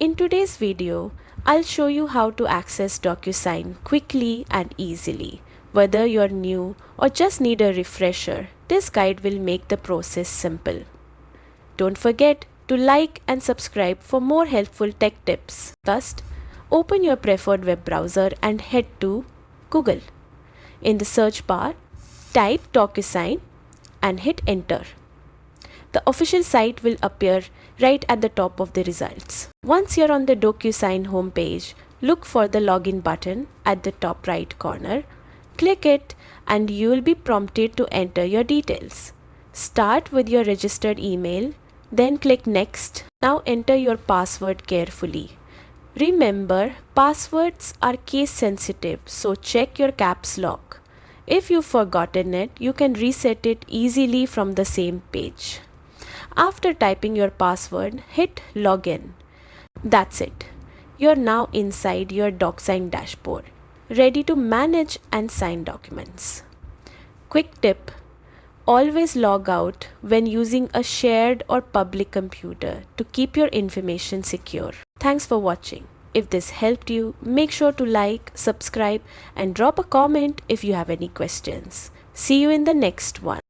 In today's video, I'll show you how to access DocuSign quickly and easily. Whether you're new or just need a refresher, this guide will make the process simple. Don't forget to like and subscribe for more helpful tech tips. First, open your preferred web browser and head to Google. In the search bar, type DocuSign and hit enter. The official site will appear right at the top of the results. Once you're on the DocuSign homepage, look for the login button at the top right corner. Click it and you will be prompted to enter your details. Start with your registered email, then click next. Now enter your password carefully. Remember, passwords are case sensitive, so check your caps lock. If you've forgotten it, you can reset it easily from the same page. After typing your password, hit login. That's it. You're now inside your DocSign dashboard, ready to manage and sign documents. Quick tip: always log out when using a shared or public computer to keep your information secure. Thanks for watching. If this helped you, make sure to like, subscribe, and drop a comment if you have any questions. See you in the next one.